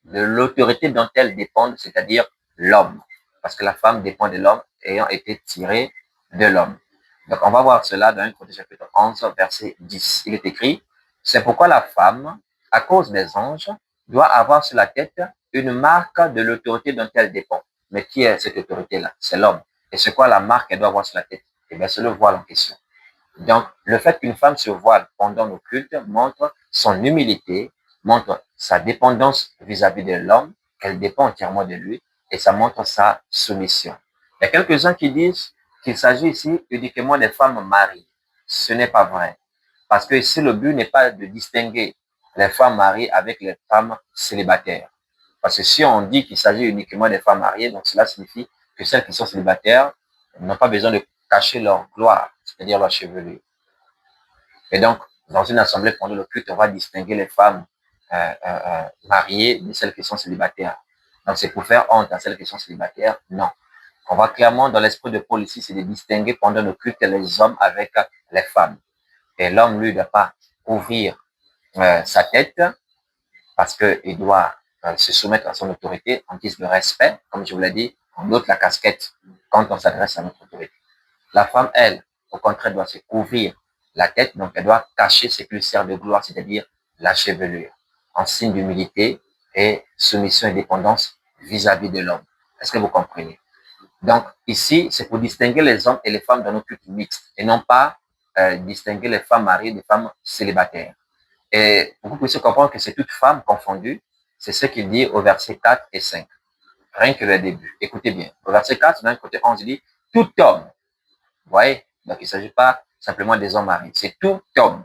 de l'autorité dont elles dépendent, c'est-à-dire l'homme. Parce que la femme dépend de l'homme ayant été tirée de l'homme. Donc, on va voir cela dans 1 Corinthiens chapitre 11, verset 10. Il est écrit, c'est pourquoi la femme, à cause des anges, doit avoir sur la tête une marque de l'autorité dont elle dépend. Mais qui est cette autorité-là? C'est l'homme. Et c'est quoi la marque qu'elle doit avoir sur la tête? Eh bien, c'est le voile en question. Donc, le fait qu'une femme se voile pendant le culte montre son humilité, montre sa dépendance vis-à-vis de l'homme, qu'elle dépend entièrement de lui, et ça montre sa soumission. Il y a quelques-uns qui disent qu'il s'agit ici uniquement des femmes mariées. Ce n'est pas vrai. Parce que ici, le but n'est pas de distinguer les femmes mariées avec les femmes célibataires. Parce que si on dit qu'il s'agit uniquement des femmes mariées, donc cela signifie que celles qui sont célibataires n'ont pas besoin de cacher leur gloire, c'est-à-dire leur chevelure. Et donc, dans une assemblée pendant le culte, on va distinguer les femmes mariées de celles qui sont célibataires. Donc, c'est pour faire honte à celles qui sont célibataires? Non. On voit clairement dans l'esprit de Paul ici, c'est de distinguer pendant le culte les hommes avec les femmes. Et l'homme, lui, ne doit pas ouvrir sa tête parce qu'il doit se soumettre à son autorité en guise de respect, comme je vous l'ai dit, on ôte la casquette quand on s'adresse à notre autorité. La femme, elle, au contraire, doit se couvrir la tête, donc elle doit cacher ce qui lui sert de gloire, c'est-à-dire la chevelure, en signe d'humilité et soumission et dépendance vis-à-vis de l'homme. Est-ce que vous comprenez? Donc, ici, c'est pour distinguer les hommes et les femmes dans nos cultes mixtes et non pas distinguer les femmes mariées des femmes célibataires. Et pour que vous puissiez comprendre que c'est toute femme confondue, c'est ce qu'il dit au verset 4 et 5. Rien que le début. Écoutez bien. Au verset 4, d'un côté 11, il dit tout homme. Vous voyez? Donc, il ne s'agit pas simplement des hommes mariés. C'est tout homme.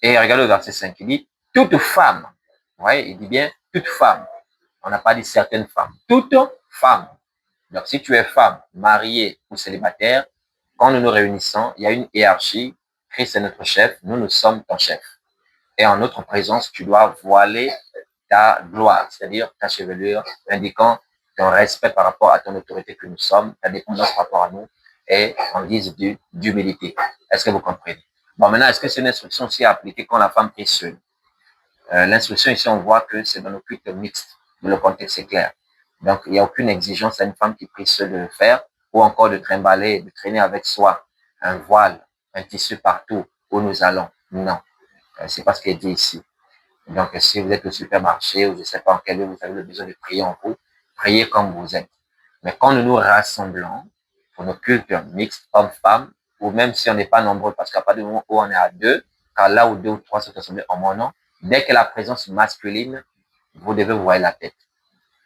Et regardez le verset 5, il dit toute femme. Vous voyez? Il dit bien toute femme. On n'a pas dit certaines femmes. Toute femme. Donc, si tu es femme, mariée ou célibataire, quand nous nous réunissons, il y a une hiérarchie. Christ est notre chef. Nous sommes ton chef. Et en notre présence, tu dois voiler ta gloire, c'est-à-dire ta chevelure, indiquant ton respect par rapport à ton autorité que nous sommes, ta dépendance par rapport à nous, et en guise d'humilité. Est-ce que vous comprenez? Bon, maintenant, est-ce que c'est une instruction aussi à appliquer quand la femme prie seule? L'instruction ici, on voit que c'est dans le culte mixte, mais le contexte est clair. Donc, il n'y a aucune exigence à une femme qui prie seule de le faire, ou encore de trimballer, de traîner avec soi un voile, un tissu partout où nous allons. Non, c'est pas ce qui est dit ici. Donc, si vous êtes au supermarché ou je ne sais pas en quel lieu vous avez le besoin de prier en vous, priez comme vous êtes. Mais quand nous nous rassemblons pour nos cultes mixtes, hommes-femmes, ou même si on n'est pas nombreux, parce qu'à partir du moment où on est à deux, car là où deux ou trois sont assemblés en mon nom, dès que la présence masculine, vous devez vous voiler la tête.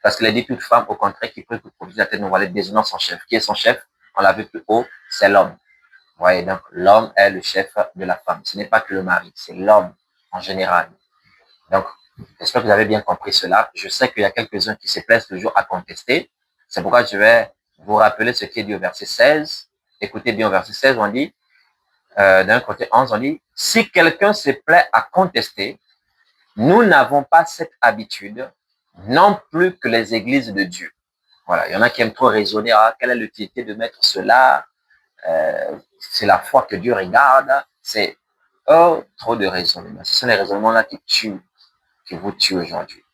Parce qu'il a dit toute femme, au contraire, qui peut profiter de la tête, nous voiler, désignant son chef. Qui est son chef? On l'a vu plus haut, c'est l'homme. Vous voyez, donc l'homme est le chef de la femme. Ce n'est pas que le mari, c'est l'homme en général. Donc, j'espère que vous avez bien compris cela. Je sais qu'il y a quelques-uns qui se plaisent toujours à contester. C'est pourquoi je vais vous rappeler ce qui est dit au verset 16. Écoutez bien au verset 16, on dit, d'un côté 11, on dit, si quelqu'un se plaît à contester, nous n'avons pas cette habitude, non plus que les églises de Dieu. Voilà, il y en a qui aiment trop raisonner, ah, quelle est l'utilité de mettre cela, c'est la foi que Dieu regarde, c'est, oh, trop de raisonnements. Ce sont les raisonnements-là qui vous tuent aujourd'hui.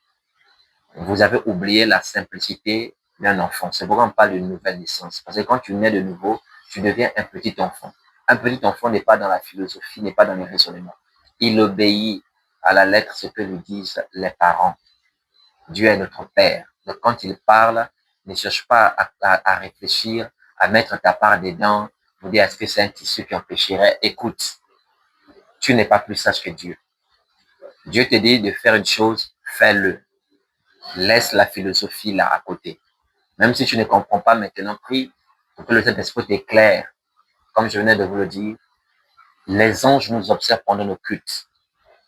Vous avez oublié la simplicité d'un enfant. C'est pourquoi on parle de nouvelle naissance. Parce que quand tu nais de nouveau, tu deviens un petit enfant. Un petit enfant n'est pas dans la philosophie, n'est pas dans les raisonnements. Il obéit à la lettre ce que lui disent les parents. Dieu est notre Père. Donc quand il parle, ne cherche pas à réfléchir, à mettre ta part dedans, vous dire est-ce que c'est un tissu qui empêcherait. Écoute, tu n'es pas plus sage que Dieu. Dieu te dit de faire une chose, fais-le. Laisse la philosophie là à côté. Même si tu ne comprends pas maintenant, prie pour que le Saint-Esprit t'éclaire. Comme je venais de vous le dire, les anges nous observent pendant nos cultes.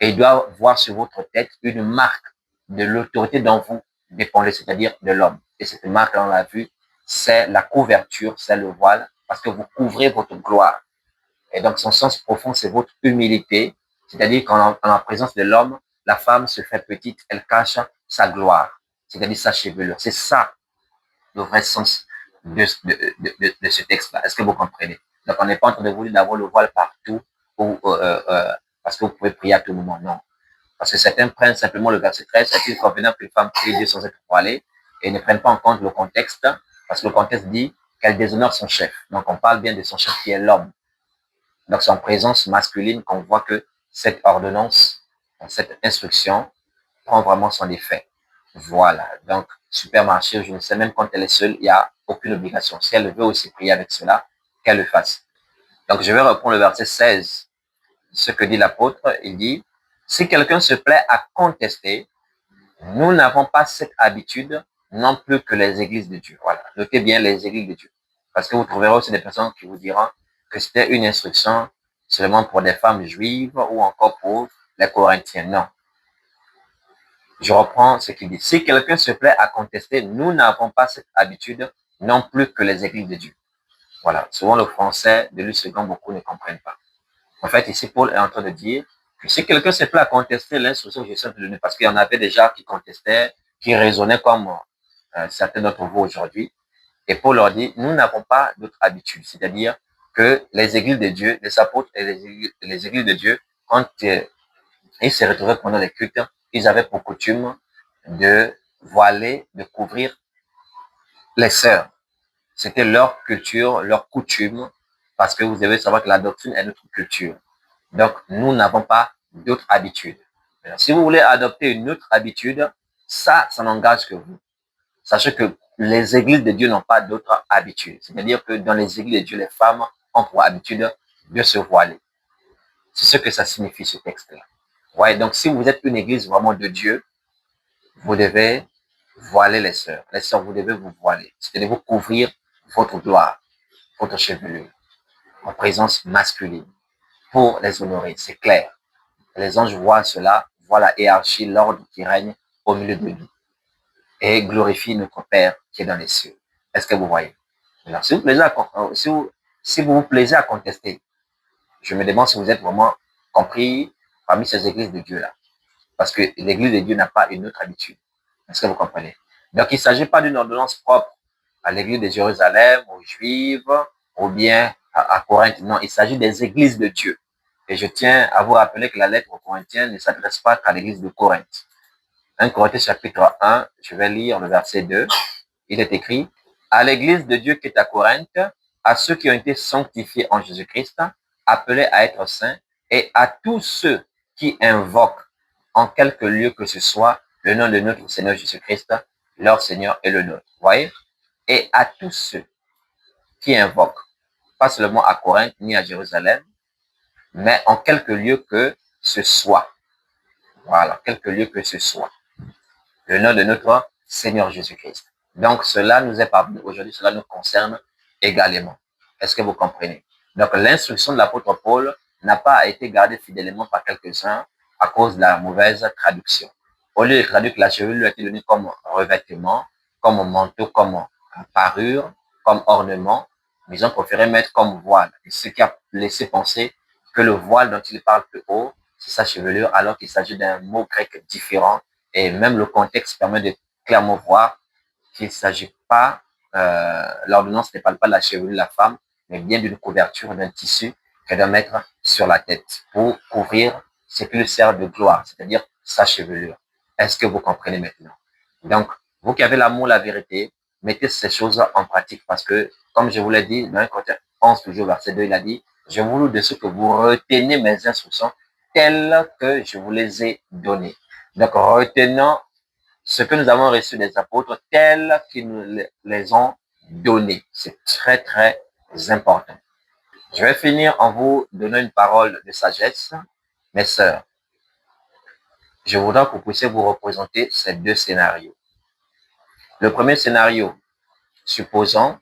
Et ils doivent voir sur votre tête une marque de l'autorité dont vous dépendez, c'est-à-dire de l'homme. Et cette marque, on l'a vu, c'est la couverture, c'est le voile, parce que vous couvrez votre gloire. Et donc, son sens profond, c'est votre humilité. C'est-à-dire qu'en la présence de l'homme, la femme se fait petite, elle cache sa gloire, c'est-à-dire sa chevelure. C'est ça le vrai sens de ce texte-là. Est-ce que vous comprenez? Donc, on n'est pas en train de vous dire d'avoir le voile partout ou, parce que vous pouvez prier à tout moment. Non. Parce que certains prennent simplement le verset 13, est-il convenable qu'une femme prie Dieu sans être voilée, et ne prennent pas en compte le contexte, parce que le contexte dit qu'elle déshonore son chef. Donc, on parle bien de son chef qui est l'homme. Donc, c'est en présence masculine qu'on voit que cette ordonnance, cette instruction prend vraiment son effet. Voilà. Donc, supermarché, je ne sais même quand elle est seule, il n'y a aucune obligation. Si elle veut aussi prier avec cela, qu'elle le fasse. Donc, je vais reprendre le verset 16. Ce que dit l'apôtre, il dit, si quelqu'un se plaît à contester, nous n'avons pas cette habitude non plus que les églises de Dieu. Voilà. Notez bien les églises de Dieu. Parce que vous trouverez aussi des personnes qui vous diront que c'était une instruction seulement pour des femmes juives ou encore pour les Corinthiens. Non. Je reprends ce qu'il dit. Si quelqu'un se plaît à contester, nous n'avons pas cette habitude non plus que les églises de Dieu. Voilà. Souvent, le français de l'USEGAN, beaucoup ne comprennent pas. En fait, ici, Paul est en train de dire que si quelqu'un se plaît à contester l'instruction que je suis en train de donner, parce qu'il y en avait déjà qui contestaient, qui raisonnaient comme certains d'entre vous aujourd'hui, et Paul leur dit, nous n'avons pas d'autre habitude, c'est-à-dire que les églises de Dieu, les apôtres et les églises de Dieu, quand ils se retrouvaient pendant les cultes, ils avaient pour coutume de voiler, de couvrir les sœurs. C'était leur culture, leur coutume, parce que vous devez savoir que la doctrine est notre culture. Donc, nous n'avons pas d'autre habitude. Si vous voulez adopter une autre habitude, ça n'engage que vous. Sachez que les églises de Dieu n'ont pas d'autre habitude. C'est-à-dire que dans les églises de Dieu, les femmes ont pour habitude de se voiler. C'est ce que ça signifie, ce texte-là. Ouais, donc si vous êtes une église vraiment de Dieu, vous devez voiler les sœurs. Les sœurs, vous devez vous voiler. C'est-à-dire vous couvrir votre gloire, votre chevelure, en présence masculine, pour les honorer. C'est clair. Les anges voient cela, voient la hiérarchie, l'ordre qui règne au milieu de nous et glorifient notre Père qui est dans les cieux. Est-ce que vous voyez? Alors, si vous vous plaisez à contester, je me demande si vous êtes vraiment compris parmi ces églises de Dieu-là. Parce que l'église de Dieu n'a pas une autre habitude. Est-ce que vous comprenez? Donc, il ne s'agit pas d'une ordonnance propre à l'église de Jérusalem, aux Juifs, ou bien à Corinthe. Non, il s'agit des églises de Dieu. Et je tiens à vous rappeler que la lettre aux Corinthiens ne s'adresse pas qu'à l'église de Corinthe. 1 Corinthiens chapitre 1, je vais lire le verset 2. Il est écrit, à l'église de Dieu qui est à Corinthe, à ceux qui ont été sanctifiés en Jésus-Christ, appelés à être saints, et à tous ceux qui invoquent en quelque lieu que ce soit le nom de notre Seigneur Jésus-Christ, leur Seigneur et le nôtre. Vous voyez? Et à tous ceux qui invoquent, pas seulement à Corinthe ni à Jérusalem, mais en quelque lieu que ce soit. Voilà, quelque lieu que ce soit. Le nom de notre Seigneur Jésus-Christ. Donc, cela nous est parvenu aujourd'hui, cela nous concerne également. Est-ce que vous comprenez? Donc, l'instruction de l'apôtre Paul n'a pas été gardée fidèlement par quelques-uns à cause de la mauvaise traduction. Au lieu de traduire que la chevelure a été donnée comme revêtement, comme manteau, comme parure, comme ornement, ils ont préféré mettre comme voile. Et ce qui a laissé penser que le voile dont il parle plus haut, c'est sa chevelure, alors qu'il s'agit d'un mot grec différent. Et même le contexte permet de clairement voir qu'il ne s'agit pas, l'ordonnance ne parle pas de la chevelure de la femme, mais bien d'une couverture, d'un tissu qu'elle doit mettre sur la tête pour couvrir ce qui lui sert de gloire, c'est-à-dire sa chevelure. Est-ce que vous comprenez maintenant? Donc, vous qui avez l'amour, la vérité, mettez ces choses en pratique parce que, comme je vous l'ai dit, dans 1 Corinthiens 11, toujours verset 2, il a dit, je vous loue de ce que vous retenez mes instructions telles que je vous les ai données. Donc, retenons ce que nous avons reçu des apôtres tels qu'ils nous les ont donnés. C'est très, très important. Je vais finir en vous donnant une parole de sagesse. Mes sœurs, je voudrais que vous puissiez vous représenter ces deux scénarios. Le premier scénario, supposons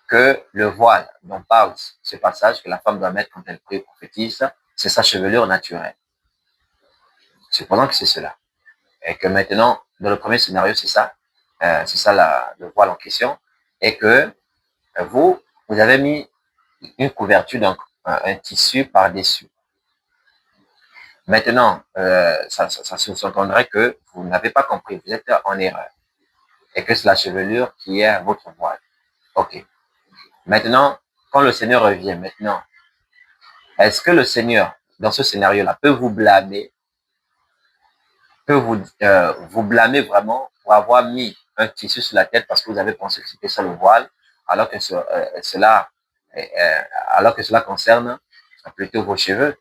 que le voile dont parle ce passage que la femme doit mettre quand elle prie et prophétise, c'est sa chevelure naturelle. Supposons que c'est cela. Et que maintenant, dans le premier scénario, c'est ça le voile en question, et que vous avez mis une couverture, donc un tissu par-dessus. Maintenant, ça se s'entendrait que vous n'avez pas compris, vous êtes en erreur, et que c'est la chevelure qui est votre voile. Ok. Maintenant, quand le Seigneur revient, maintenant, est-ce que le Seigneur, dans ce scénario-là, peut vous blâmer, peut vous blâmer vraiment pour avoir mis un tissu sur la tête parce que vous avez pensé que c'était ça le voile, alors que cela concerne plutôt vos cheveux?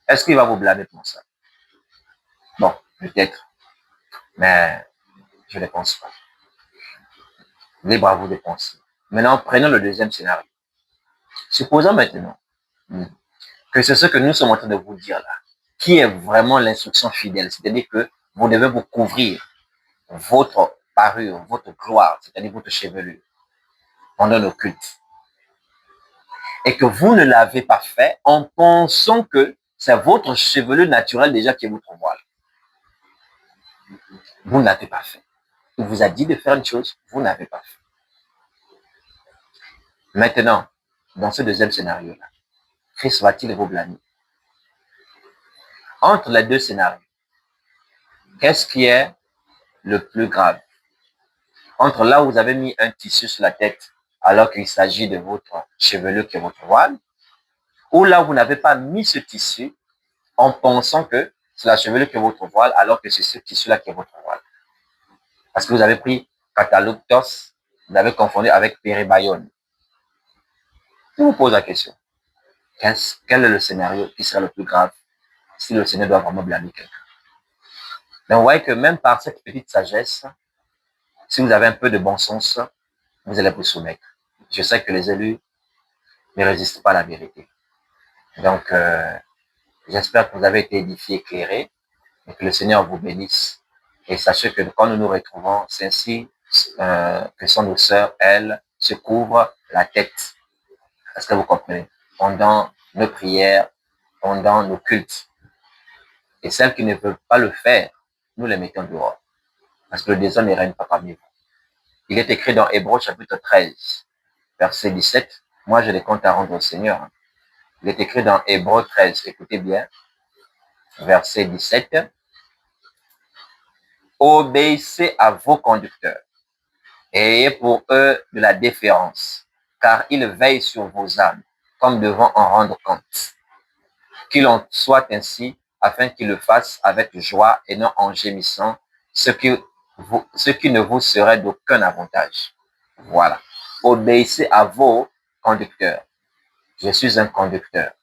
Est-ce qu'il va vous blâmer pour ça? Bon, peut-être, mais je ne pense pas. Libre à vous de penser. Maintenant, prenons le deuxième scénario. Supposons maintenant que c'est ce que nous sommes en train de vous dire là, qui est vraiment l'instruction fidèle. C'est-à-dire que vous devez vous couvrir votre parure, votre gloire, c'est-à-dire votre chevelure, pendant le culte. Et que vous ne l'avez pas fait en pensant que c'est votre chevelure naturelle déjà qui est votre voile. Vous ne l'avez pas fait. Il vous a dit de faire une chose, vous n'avez pas fait. Maintenant, dans ce deuxième scénario-là, Christ va-t-il vous blâmer? Entre les deux scénarios, qu'est-ce qui est le plus grave? Entre là où vous avez mis un tissu sur la tête alors qu'il s'agit de votre chevelure qui est votre voile, ou là où vous n'avez pas mis ce tissu en pensant que c'est la chevelure qui est votre voile alors que c'est ce tissu-là qui est votre voile. Parce que vous avez pris Cataloctos, vous avez confondu avec Péribayone. Je vous pose la question. Quel est le scénario qui serait le plus grave si le Seigneur doit vraiment blâmer quelqu'un? Mais vous voyez que même par cette petite sagesse, si vous avez un peu de bon sens, vous allez vous soumettre. Je sais que les élus ne résistent pas à la vérité. Donc, j'espère que vous avez été édifiés, éclairés, et que le Seigneur vous bénisse. Et sachez que quand nous nous retrouvons, c'est ainsi que sont nos sœurs, elles, se couvrent la tête. Est-ce que vous comprenez? Pendant nos prières, pendant nos cultes. Et celles qui ne veulent pas le faire, nous les mettons dehors. Parce que le désordre ne règne pas parmi vous. Il est écrit dans Hébreux chapitre 13, verset 17. Moi, j'ai des comptes à rendre au Seigneur. Il est écrit dans Hébreux 13, écoutez bien, verset 17. Obéissez à vos conducteurs et ayez pour eux de la déférence, car ils veillent sur vos âmes, comme devant en rendre compte. Qu'il en soit ainsi, afin qu'ils le fassent avec joie et non en gémissant, ce qui ne vous serait d'aucun avantage. Voilà. Obéissez à vos conducteurs. Je suis un conducteur.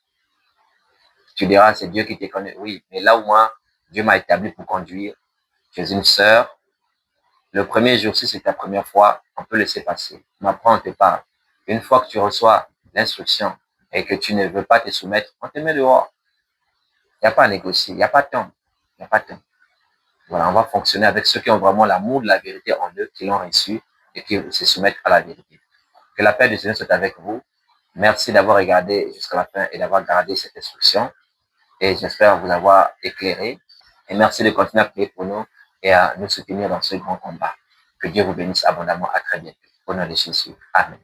Tu diras, c'est Dieu qui te connaît. Oui, mais là où moi, Dieu m'a établi pour conduire, tu es une sœur. Le premier jour, si c'est ta première fois, on peut laisser passer. Mais après, on te parle. Une fois que tu reçois l'instruction et que tu ne veux pas te soumettre, on te met dehors. Il n'y a pas à négocier, il n'y a pas de temps. Il n'y a pas de temps. Voilà, on va fonctionner avec ceux qui ont vraiment l'amour de la vérité en eux, qui l'ont reçu et qui se soumettent à la vérité. Que la paix du Seigneur soit avec vous. Merci d'avoir regardé jusqu'à la fin et d'avoir gardé cette instruction. Et j'espère vous avoir éclairé. Et merci de continuer à prier pour nous et à nous soutenir dans ce grand combat. Que Dieu vous bénisse abondamment. À très bientôt. Au nom de Jésus. Amen.